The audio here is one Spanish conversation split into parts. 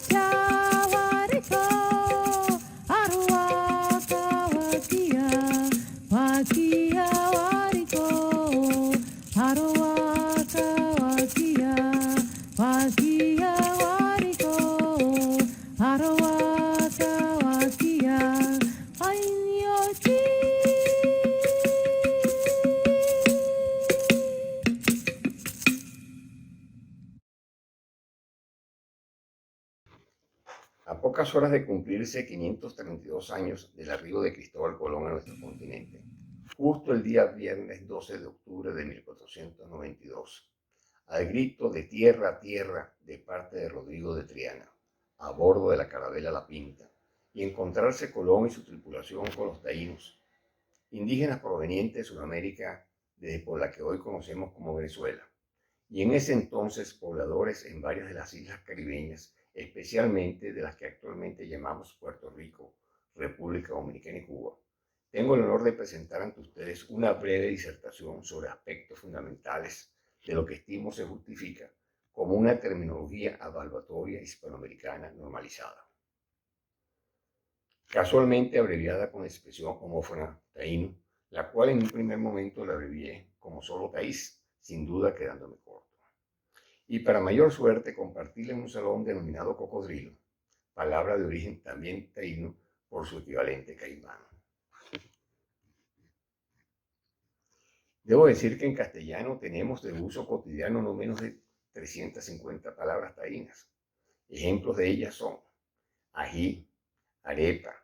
chawariko, aruaka wakia, wakia wariko, aruaka wakia, wakia wariko, aruaka wakia, ay yochi. A pocas horas de cumplirse 532 años del arribo de Cristóbal Colón a nuestro continente, justo el día viernes 12 de octubre de 1492, al grito de tierra, tierra de parte de Rodrigo de Triana, a bordo de la carabela La Pinta, y encontrarse Colón y su tripulación con los taínos, indígenas provenientes de Sudamérica, desde por la que hoy conocemos como Venezuela, y en ese entonces pobladores en varias de las islas caribeñas, especialmente de las que actualmente llamamos Puerto Rico, República Dominicana y Cuba. Tengo el honor de presentar ante ustedes una breve disertación sobre aspectos fundamentales de lo que estimo se justifica como una terminología evaluatoria hispanoamericana normalizada. Casualmente abreviada con la expresión homófona taíno, la cual en un primer momento la abrevié como solo taís, sin duda quedándome corto. Y para mayor suerte compartirla en un salón denominado cocodrilo, palabra de origen también taíno por su equivalente caimán. Debo decir que en castellano tenemos de uso cotidiano no menos de 350 palabras taínas. Ejemplos de ellas son ají, arepa,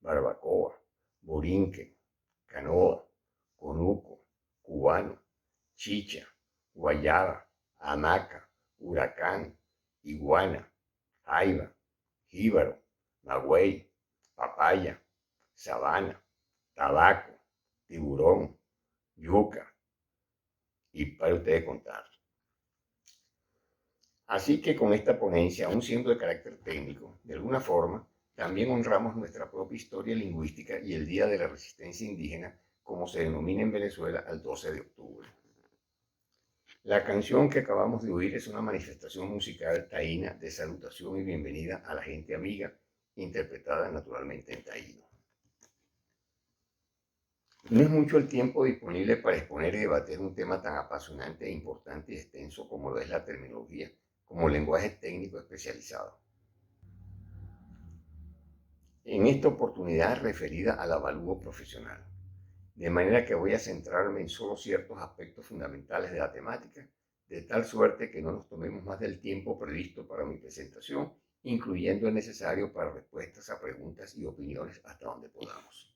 barbacoa, borinque, canoa, conuco, cubano, chicha, guayaba, hamaca, huracán, iguana, jaiba, jíbaro, magüey, papaya, sabana, tabaco, tiburón, yuca, y para ustedes contar. Así que con esta ponencia, aun siendo de carácter técnico, de alguna forma, también honramos nuestra propia historia lingüística y el Día de la Resistencia Indígena, como se denomina en Venezuela al 12 de octubre. La canción que acabamos de oír es una manifestación musical taína de salutación y bienvenida a la gente amiga, interpretada naturalmente en taíno. No es mucho el tiempo disponible para exponer y debatir un tema tan apasionante e importante y extenso como lo es la terminología, como lenguaje técnico especializado. En esta oportunidad referida al avalúo profesional, de manera que voy a centrarme en solo ciertos aspectos fundamentales de la temática, de tal suerte que no nos tomemos más del tiempo previsto para mi presentación, incluyendo el necesario para respuestas a preguntas y opiniones hasta donde podamos.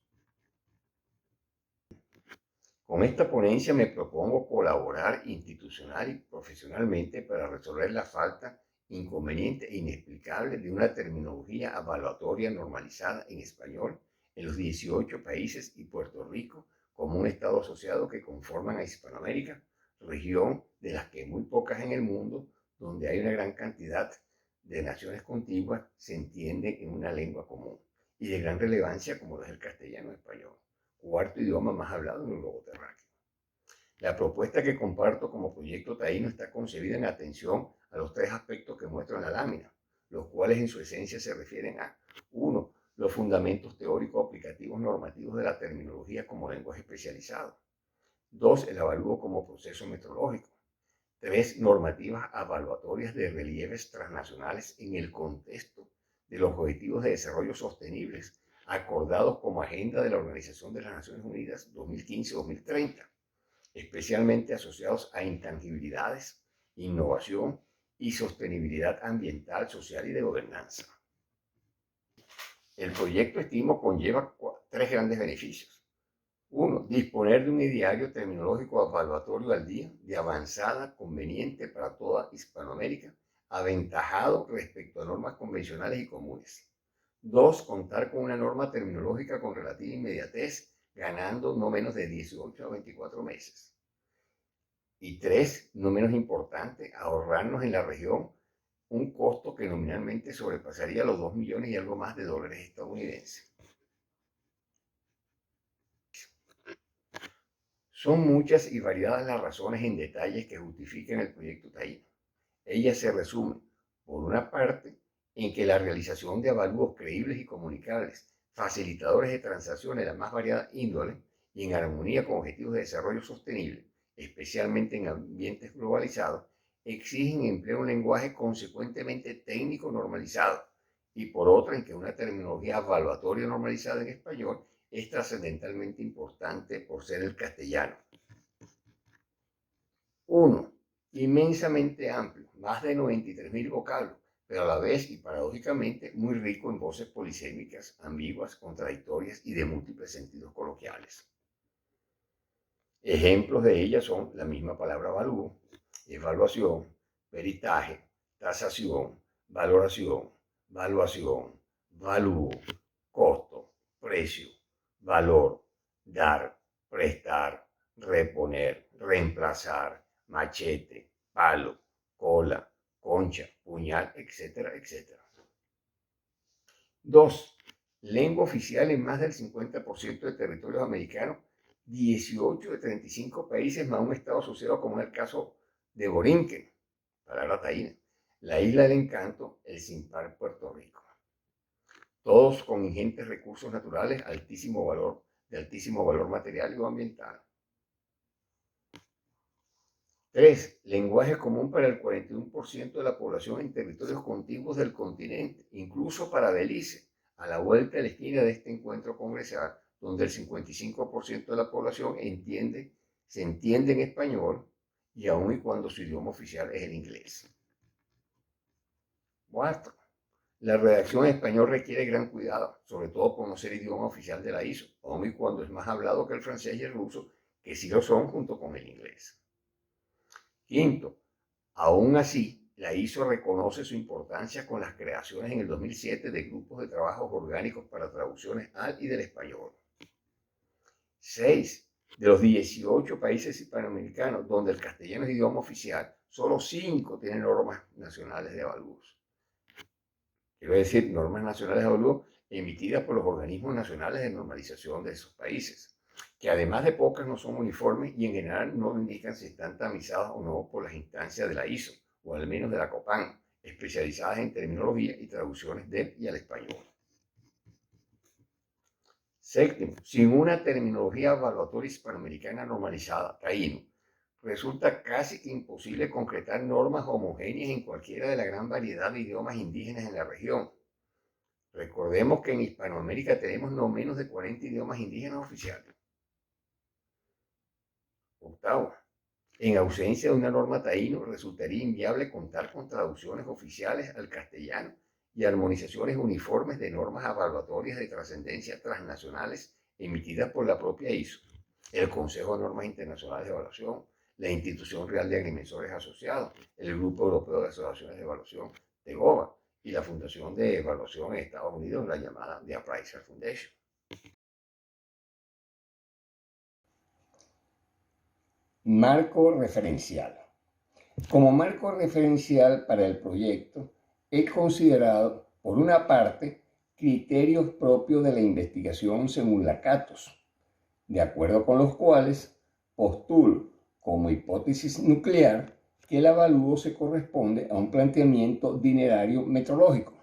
Con esta ponencia me propongo colaborar institucional y profesionalmente para resolver la falta inconveniente e inexplicable de una terminología evaluatoria normalizada en español en los 18 países y Puerto Rico como un estado asociado que conforman a Hispanoamérica, región de las que muy pocas en el mundo, donde hay una gran cantidad de naciones contiguas, se entienden en una lengua común y de gran relevancia como lo es el castellano español, cuarto idioma más hablado en el globo terráqueo. La propuesta que comparto como proyecto taíno está concebida en atención a los tres aspectos que muestro en la lámina, los cuales en su esencia se refieren a 1. Los fundamentos teóricos aplicativos normativos de la terminología como lenguaje especializado. 2. El avalúo como proceso metrológico. 3. Normativas evaluatorias de relieves transnacionales en el contexto de los Objetivos de Desarrollo Sostenibles acordados como agenda de la Organización de las Naciones Unidas 2015-2030, especialmente asociados a intangibilidades, innovación y sostenibilidad ambiental, social y de gobernanza. El proyecto estimo conlleva tres grandes beneficios. 1. Disponer de un ideario terminológico evaluatorio al día, de avanzada, conveniente para toda Hispanoamérica, aventajado respecto a normas convencionales y comunes. 2. Contar con una norma terminológica con relativa inmediatez, ganando no menos de 18 a 24 meses. Y 3, no menos importante, ahorrarnos en la región un costo que nominalmente sobrepasaría los 2 millones y algo más de dólares estadounidenses. Son muchas y variadas las razones en detalles que justifican el proyecto taíno. Ellas se resumen, por una parte, en que la realización de avalúos creíbles y comunicables, facilitadores de transacciones de la más variada índole y en armonía con objetivos de desarrollo sostenible, especialmente en ambientes globalizados, exigen emplear un lenguaje consecuentemente técnico normalizado, y por otra en que una terminología evaluatoria normalizada en español es trascendentalmente importante por ser el castellano. 1. Inmensamente amplio, más de 93.000 vocablos, pero a la vez y paradójicamente muy rico en voces polisémicas, ambiguas, contradictorias y de múltiples sentidos coloquiales. Ejemplos de ellas son la misma palabra avalúo, evaluación, peritaje, tasación, valoración, valuación, valúo, costo, precio, valor, dar, prestar, reponer, reemplazar, machete, palo, cola, concha, puñal, etcétera, etcétera. 2. Lengua oficial en más del 50% de territorios americanos, 18 de 35 países más un estado asociado, como es el caso de Borinquen, palabra taína, la isla del encanto, el sin par Puerto Rico. Todos con ingentes recursos naturales, de altísimo valor material y ambiental. 3. Lenguaje común para el 41% de la población en territorios contiguos del continente, incluso para Belice, a la vuelta de la esquina de este encuentro congresal, donde el 55% de la población se entiende en español, y aun y cuando su idioma oficial es el inglés. 4. La redacción en español requiere gran cuidado, sobre todo por no ser idioma oficial de la ISO, aun y cuando es más hablado que el francés y el ruso, que sí lo son junto con el inglés. 5. Aún así, la ISO reconoce su importancia con las creaciones en el 2007 de grupos de trabajos orgánicos para traducciones al y del español. 6. De los 18 países hispanoamericanos donde el castellano es idioma oficial, solo 5 tienen normas nacionales de avalúos. Quiero decir, normas nacionales de avalúo emitidas por los organismos nacionales de normalización de esos países, que además de pocas no son uniformes y en general no indican si están tamizadas o no por las instancias de la ISO, o al menos de la COPAN, especializadas en terminología y traducciones del y al español. 7. Sin una terminología evaluatoria hispanoamericana normalizada, taíno, resulta casi que imposible concretar normas homogéneas en cualquiera de la gran variedad de idiomas indígenas en la región. Recordemos que en Hispanoamérica tenemos no menos de 40 idiomas indígenas oficiales. 8. En ausencia de una norma taíno, resultaría inviable contar con traducciones oficiales al castellano y armonizaciones uniformes de normas evaluatorias de trascendencia transnacionales emitidas por la propia ISO, el Consejo de Normas Internacionales de Evaluación, la Institución Real de Agrimensores Asociados, el Grupo Europeo de Asociaciones de Evaluación, TEGOVA, y la Fundación de Evaluación en Estados Unidos, la llamada The Appraiser Foundation. Marco referencial. Como marco referencial para el proyecto, he considerado, por una parte, criterios propios de la investigación según la CATOS, de acuerdo con los cuales postulo como hipótesis nuclear que el avalúo se corresponde a un planteamiento de itinerario metrológico,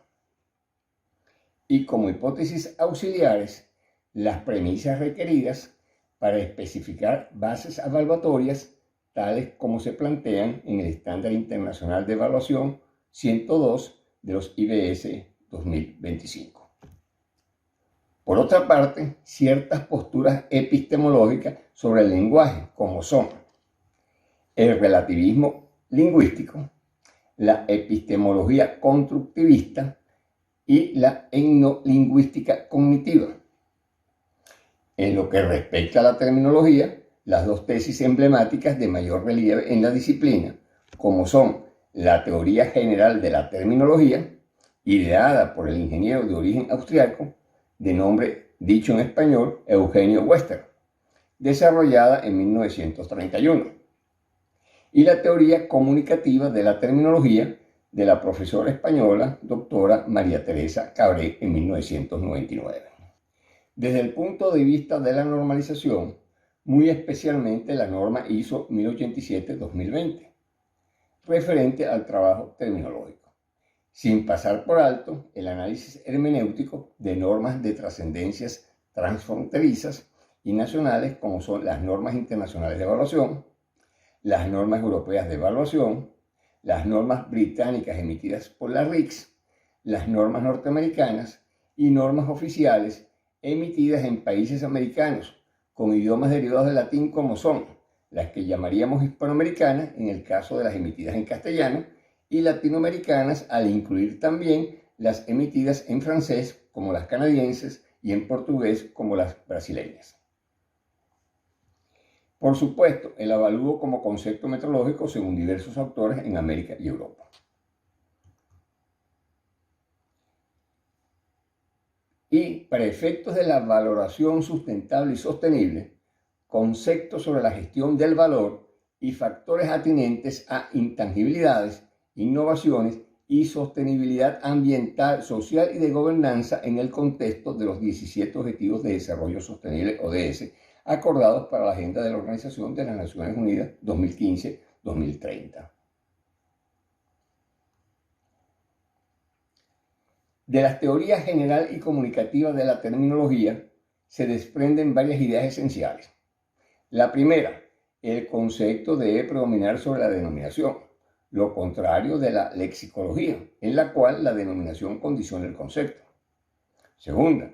y como hipótesis auxiliares las premisas requeridas para especificar bases evaluatorias tales como se plantean en el Estándar Internacional de Evaluación 102 de los IBS 2025. Por otra parte, ciertas posturas epistemológicas sobre el lenguaje, como son el relativismo lingüístico, la epistemología constructivista y la etnolingüística cognitiva. En lo que respecta a la terminología, las dos tesis emblemáticas de mayor relieve en la disciplina, como son la teoría general de la terminología, ideada por el ingeniero de origen austriaco, de nombre dicho en español Eugenio Wester, desarrollada en 1931, y la teoría comunicativa de la terminología de la profesora española doctora María Teresa Cabré en 1999. Desde el punto de vista de la normalización, muy especialmente la norma ISO 1087-2020, referente al trabajo terminológico. sin pasar por alto el análisis hermenéutico de normas de trascendencias transfronterizas y nacionales, como son las normas internacionales de evaluación, las normas europeas de evaluación, las normas británicas emitidas por la RICS, las normas norteamericanas y normas oficiales emitidas en países americanos con idiomas derivados del latín, como son las que llamaríamos hispanoamericanas en el caso de las emitidas en castellano, y latinoamericanas al incluir también las emitidas en francés como las canadienses y en portugués como las brasileñas. Por supuesto, el avalúo como concepto metrológico según diversos autores en América y Europa. Y para efectos de la valoración sustentable y sostenible, conceptos sobre la gestión del valor y factores atinentes a intangibilidades, innovaciones y sostenibilidad ambiental, social y de gobernanza en el contexto de los 17 Objetivos de Desarrollo Sostenible, ODS, acordados para la Agenda de la Organización de las Naciones Unidas 2015-2030. De las teorías general y comunicativa de la terminología se desprenden varias ideas esenciales. La primera, el concepto debe predominar sobre la denominación, lo contrario de la lexicología, en la cual la denominación condiciona el concepto. Segunda,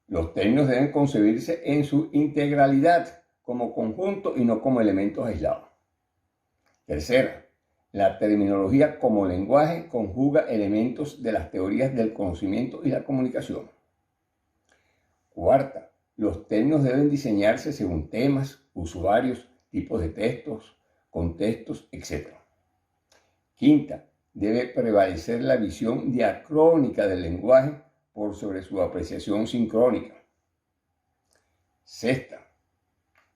los términos deben concebirse en su integralidad, como conjunto y no como elementos aislados. Tercera, la terminología como lenguaje conjuga elementos de las teorías del conocimiento y la comunicación. Cuarta, los términos deben diseñarse según temas, usuarios, tipos de textos, contextos, etc. Quinta, debe prevalecer la visión diacrónica del lenguaje por sobre su apreciación sincrónica. Sexta,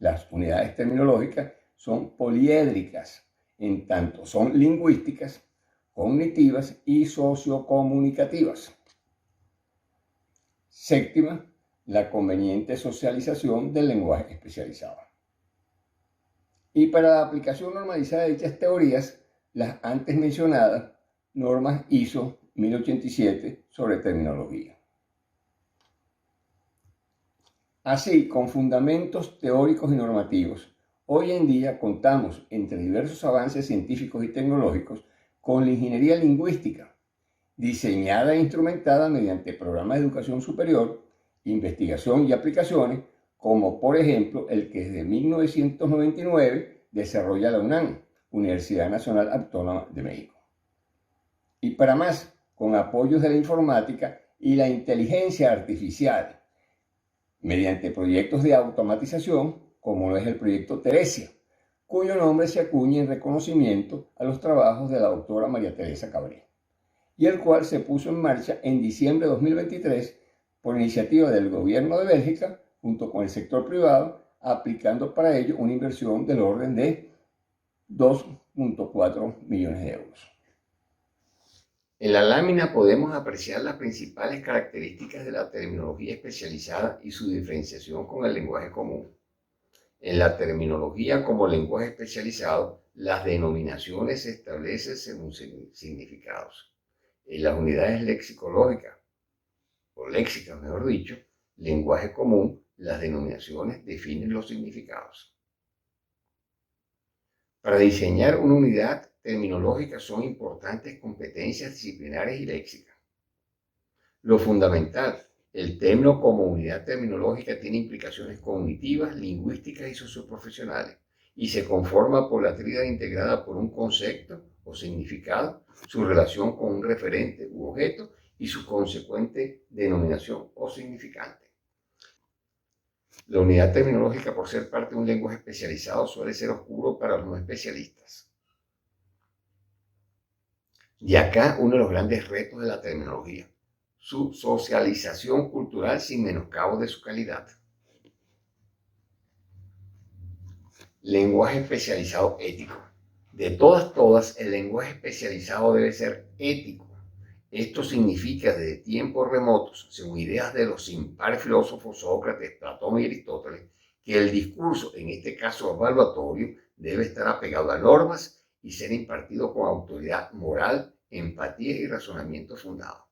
las unidades terminológicas son poliédricas, en tanto son lingüísticas, cognitivas y sociocomunicativas. Séptima, la conveniente socialización del lenguaje especializado. Y para la aplicación normalizada de dichas teorías, las antes mencionadas normas ISO 1087 sobre terminología. Así, con fundamentos teóricos y normativos, hoy en día contamos, entre diversos avances científicos y tecnológicos, con la ingeniería lingüística, diseñada e instrumentada mediante programas de educación superior, investigación y aplicaciones, como por ejemplo el que desde 1999 desarrolla la UNAM, Universidad Nacional Autónoma de México. Y para más, con apoyos de la informática y la inteligencia artificial, mediante proyectos de automatización, como lo es el proyecto Teresia, cuyo nombre se acuña en reconocimiento a los trabajos de la doctora María Teresa Cabré, y el cual se puso en marcha en diciembre de 2023 por iniciativa del gobierno de Bélgica, junto con el sector privado, aplicando para ello una inversión del orden de 2.4 millones de euros. En la lámina podemos apreciar las principales características de la terminología especializada y su diferenciación con el lenguaje común. En la terminología como lenguaje especializado, las denominaciones se establecen según significados. En las unidades lexicológicas, o léxicas mejor dicho, lenguaje común, las denominaciones definen los significados. Para diseñar una unidad terminológica son importantes competencias disciplinares y léxicas. Lo fundamental, el término como unidad terminológica tiene implicaciones cognitivas, lingüísticas y socioprofesionales y se conforma por la tríada integrada por un concepto o significado, su relación con un referente u objeto y su consecuente denominación o significante. La unidad terminológica, por ser parte de un lenguaje especializado, suele ser oscuro para los no especialistas. Y acá uno de los grandes retos de la terminología, su socialización cultural sin menoscabo de su calidad. Lenguaje especializado ético. De todas, el lenguaje especializado debe ser ético. Esto significa desde tiempos remotos, según ideas de los sin par filósofos Sócrates, Platón y Aristóteles, que el discurso, en este caso evaluatorio, debe estar apegado a normas y ser impartido con autoridad moral empatía y razonamiento fundado.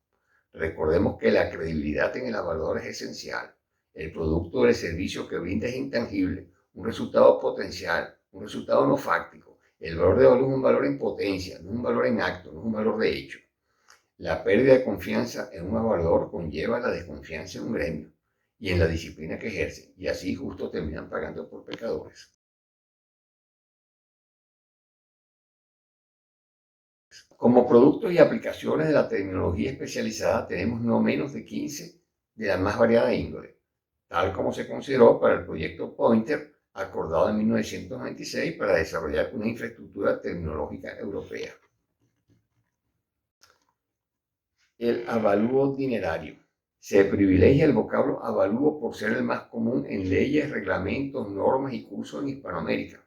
Recordemos que la credibilidad en el evaluador es esencial. El producto o el servicio que brinda es intangible, un resultado potencial, un resultado no fáctico. El valor de valor es un valor en potencia, no es un valor en acto, no es un valor de hecho. La pérdida de confianza en un evaluador conlleva la desconfianza en un gremio y en la disciplina que ejerce, y así justo terminan pagando por pecadores. Como productos y aplicaciones de la tecnología especializada tenemos no menos de 15 de la más variada índole, tal como se consideró para el proyecto Pointer, acordado en 1996 para desarrollar una infraestructura tecnológica europea. El avalúo dinerario. Se privilegia el vocablo avalúo por ser el más común en leyes, reglamentos, normas y cursos en Hispanoamérica,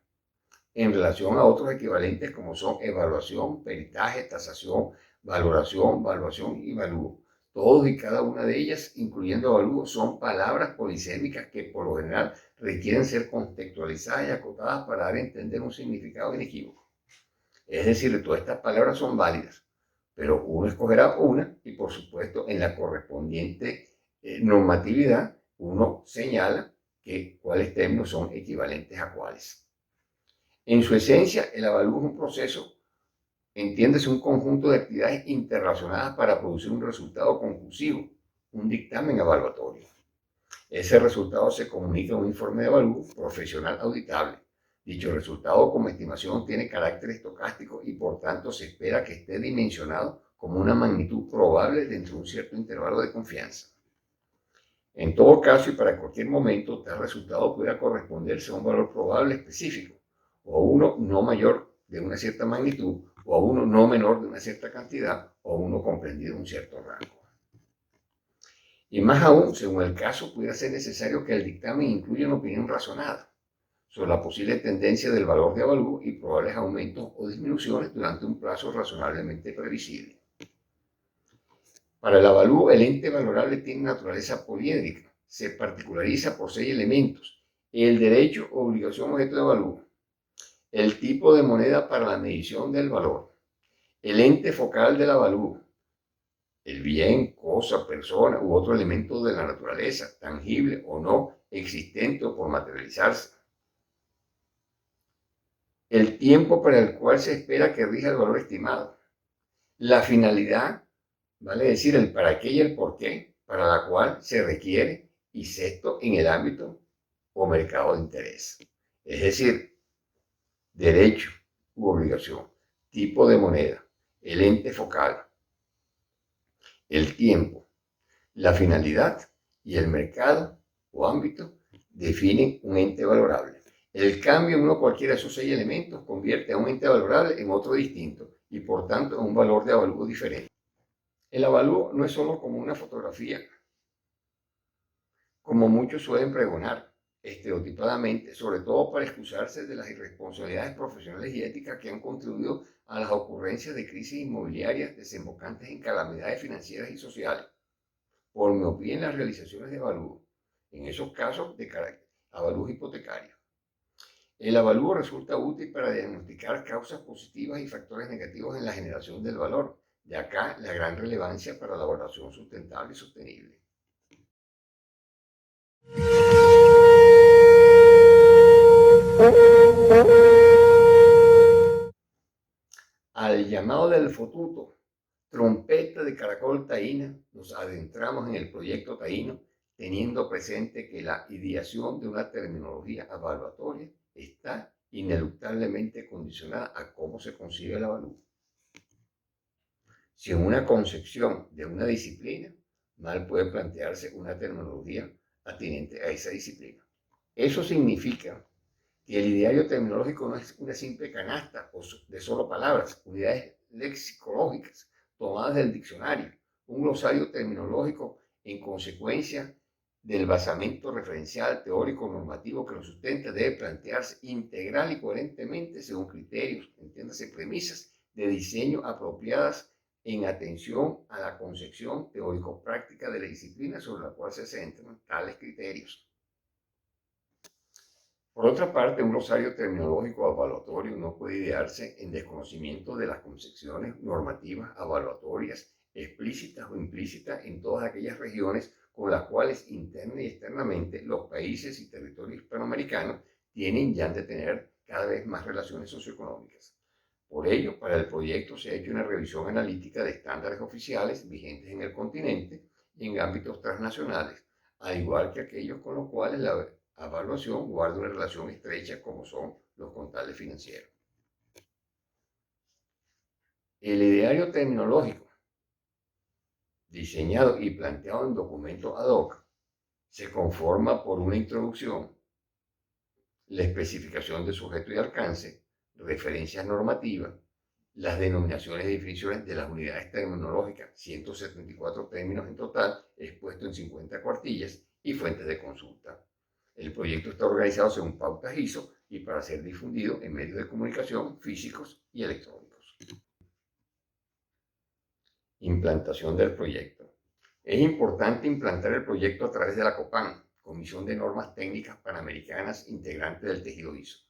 en relación a otros equivalentes como son evaluación, peritaje, tasación, valuación y valúo. Todos y cada una de ellas, incluyendo valúo, son palabras polisémicas que por lo general requieren ser contextualizadas y acotadas para dar a entender un significado inequívoco. Es decir, todas estas palabras son válidas, pero uno escogerá una y por supuesto en la correspondiente normatividad uno señala que cuáles términos son equivalentes a cuáles. En su esencia, el avalúo es un proceso, entiéndese, un conjunto de actividades interrelacionadas para producir un resultado conclusivo, un dictamen evaluatorio. Ese resultado se comunica en un informe de avalúo profesional auditable. Dicho resultado, como estimación, tiene carácter estocástico y por tanto se espera que esté dimensionado como una magnitud probable dentro de un cierto intervalo de confianza. En todo caso y para cualquier momento, tal resultado pudiera corresponderse a un valor probable específico, o a uno no mayor de una cierta magnitud, o a uno no menor de una cierta cantidad, o a uno comprendido en un cierto rango. Y más aún, según el caso, pudiera ser necesario que el dictamen incluya una opinión razonada sobre la posible tendencia del valor de avalúo y probables aumentos o disminuciones durante un plazo razonablemente previsible. Para el avalúo, el ente valorable tiene naturaleza poliédrica, se particulariza por 6 elementos: el derecho o obligación objeto de avalúo, el tipo de moneda para la medición del valor, el ente focal del avalúo, el bien, cosa, persona u otro elemento de la naturaleza, tangible o no, existente o por materializarse, el tiempo para el cual se espera que rija el valor estimado, la finalidad, vale decir, el para qué y el por qué, para la cual se requiere, y sexto, en el ámbito o mercado de interés. Es decir, derecho u obligación, tipo de moneda, el ente focal, el tiempo, la finalidad y el mercado o ámbito definen un ente valorable. El cambio en uno cualquiera de esos 6 elementos convierte a un ente valorable en otro distinto y por tanto en un valor de avalúo diferente. El avalúo no es solo como una fotografía, como muchos suelen pregonar estereotipadamente, sobre todo para excusarse de las irresponsabilidades profesionales y éticas que han contribuido a las ocurrencias de crisis inmobiliarias desembocantes en calamidades financieras y sociales, por miopía en las realizaciones de avalúo, en esos casos de carácter avalúo hipotecario. El avalúo resulta útil para diagnosticar causas positivas y factores negativos en la generación del valor. De acá la gran relevancia para la evaluación sustentable y sostenible. Al llamado del fotuto, trompeta de caracol taína, nos adentramos en el proyecto taíno, teniendo presente que la ideación de una terminología evaluatoria está ineluctablemente condicionada a cómo se concibe el avalúo. Si en una concepción de una disciplina, mal puede plantearse una terminología atinente a esa disciplina. Eso significa que el ideario terminológico no es una simple canasta de solo palabras, unidades lexicológicas tomadas del diccionario, un glosario terminológico en consecuencia del basamento referencial, teórico, normativo que lo sustenta, debe plantearse integral y coherentemente según criterios, entiéndase, premisas de diseño apropiadas en atención a la concepción teórico-práctica de la disciplina sobre la cual se centran tales criterios. Por otra parte, un glosario terminológico evaluatorio no puede idearse en desconocimiento de las concepciones normativas evaluatorias explícitas o implícitas en todas aquellas regiones con las cuales interna y externamente los países y territorios hispanoamericanos tienen y han de tener cada vez más relaciones socioeconómicas. Por ello, para el proyecto se ha hecho una revisión analítica de estándares oficiales vigentes en el continente y en ámbitos transnacionales, al igual que aquellos con los cuales la evaluación guarda una relación estrecha como son los contables financieros. El ideario terminológico, diseñado y planteado en documento ad hoc, se conforma por una introducción, la especificación de sujeto y alcance, referencias normativas, las denominaciones y definiciones de las unidades terminológicas, 174 términos en total, expuesto en 50 cuartillas, y fuentes de consulta. El proyecto está organizado según pautas ISO y para ser difundido en medios de comunicación físicos y electrónicos. Implantación del proyecto. Es importante implantar el proyecto a través de la COPAN, Comisión de Normas Técnicas Panamericanas, integrante del tejido ISO.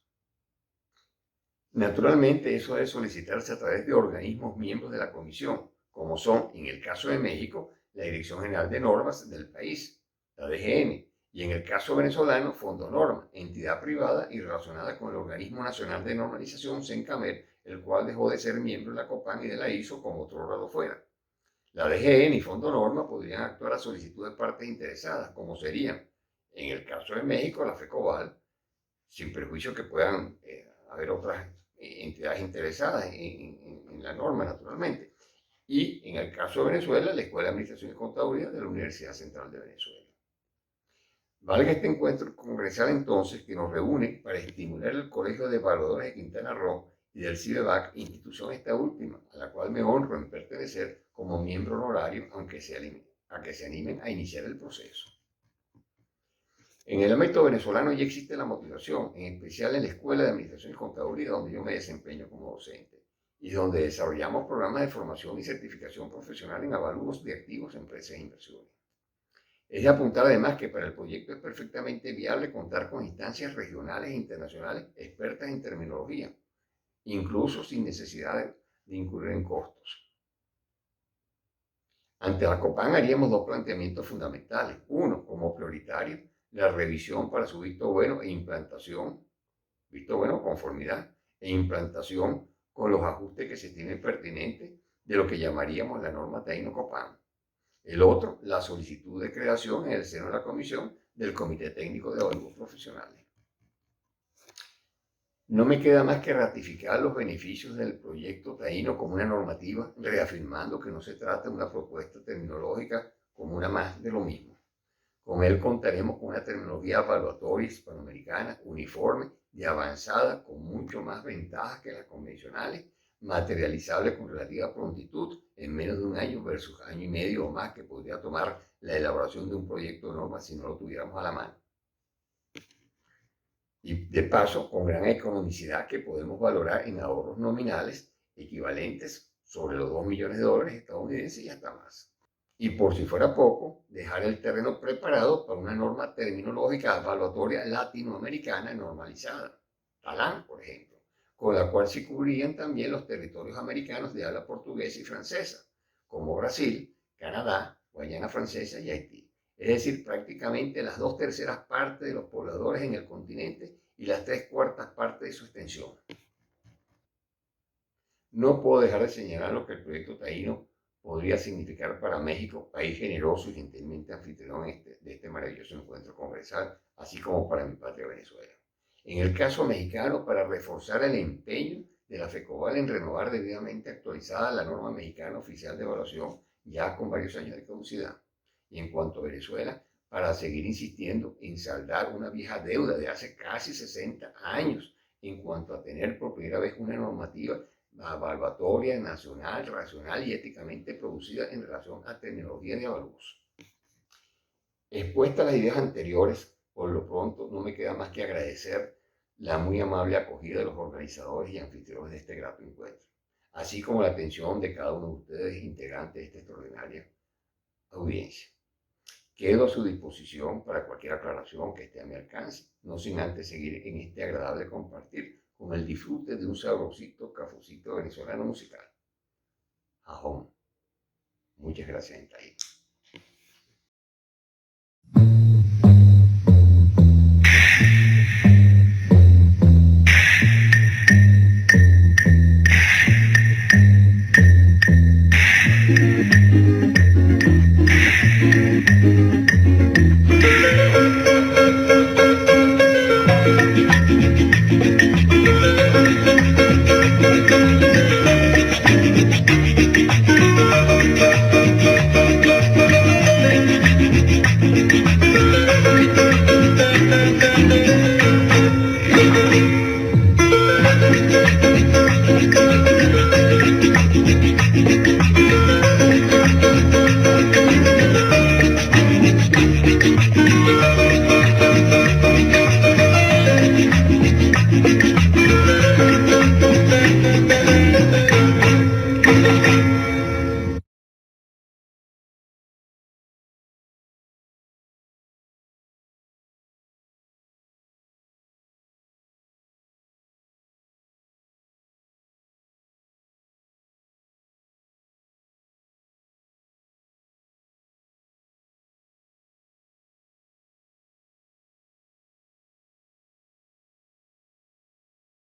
Naturalmente, eso debe solicitarse a través de organismos miembros de la comisión, como son, en el caso de México, la Dirección General de Normas del país, la DGN, y en el caso venezolano, Fondo Norma, entidad privada y relacionada con el Organismo Nacional de Normalización, CENCAMER, el cual dejó de ser miembro de la COPAN y de la ISO como otro grado fuera. La DGN y Fondo Norma podrían actuar a solicitud de partes interesadas, como serían, en el caso de México, la FECOBAL, sin perjuicio que puedan haber otras entidades interesadas en la norma, naturalmente. Y en el caso de Venezuela, la Escuela de Administración y Contaduría de la Universidad Central de Venezuela. Valga este encuentro congresal entonces que nos reúne para estimular el Colegio de Evaluadores de Quintana Roo y del CIBEVAC, institución esta última, a la cual me honro en pertenecer como miembro honorario, aunque se animen a iniciar el proceso. En el ámbito venezolano ya existe la motivación, en especial en la Escuela de Administración y Contaduría, donde yo me desempeño como docente, y donde desarrollamos programas de formación y certificación profesional en avalúos de activos, empresas e inversiones. Es de apuntar además que para el proyecto es perfectamente viable contar con instancias regionales e internacionales expertas en terminología, incluso sin necesidad de incurrir en costos. Ante la COPAN haríamos dos planteamientos fundamentales. Uno, como prioritario, la revisión para su visto bueno e implantación, visto bueno, conformidad e implantación con los ajustes que se estimen pertinentes de lo que llamaríamos la norma Taino-COPAN. El otro, la solicitud de creación en el seno de la comisión del Comité Técnico de Evaluación Profesionales. No me queda más que ratificar los beneficios del proyecto Taino como una normativa, reafirmando que no se trata de una propuesta terminológica como una más de lo mismo. Con él contaremos con una terminología evaluatoria hispanoamericana, uniforme y avanzada, con mucho más ventajas que las convencionales, materializable con relativa prontitud en menos de un año versus año y medio o más que podría tomar la elaboración de un proyecto de norma si no lo tuviéramos a la mano. Y de paso, con gran economicidad que podemos valorar en ahorros nominales equivalentes sobre los $2 millones estadounidenses y hasta más. Y por si fuera poco, dejar el terreno preparado para una norma terminológica evaluatoria latinoamericana normalizada, TALAN, por ejemplo, con la cual se cubrirían también los territorios americanos de habla portuguesa y francesa, como Brasil, Canadá, Guayana Francesa y Haití. Es decir, prácticamente las 2/3 partes de los pobladores en el continente y las 3/4 partes de su extensión. No puedo dejar de señalar lo que el proyecto Taino podría significar para México, país generoso y gentilmente anfitrión de este maravilloso encuentro congresal, así como para mi patria Venezuela. En el caso mexicano, para reforzar el empeño de la FECOBAL en renovar debidamente actualizada la norma mexicana oficial de evaluación, ya con varios años de caducidad. Y en cuanto a Venezuela, para seguir insistiendo en saldar una vieja deuda de hace casi 60 años en cuanto a tener por primera vez una normativa evaluatoria, nacional, racional y éticamente producida en relación a terminología de avalúos. Expuestas las ideas anteriores, por lo pronto no me queda más que agradecer la muy amable acogida de los organizadores y anfitriones de este grato encuentro, así como la atención de cada uno de ustedes, integrantes de esta extraordinaria audiencia. Quedo a su disposición para cualquier aclaración que esté a mi alcance, no sin antes seguir en este agradable compartir con el disfrute de un sabrosito cafecito venezolano musical. Ajón. Muchas gracias, Entaí.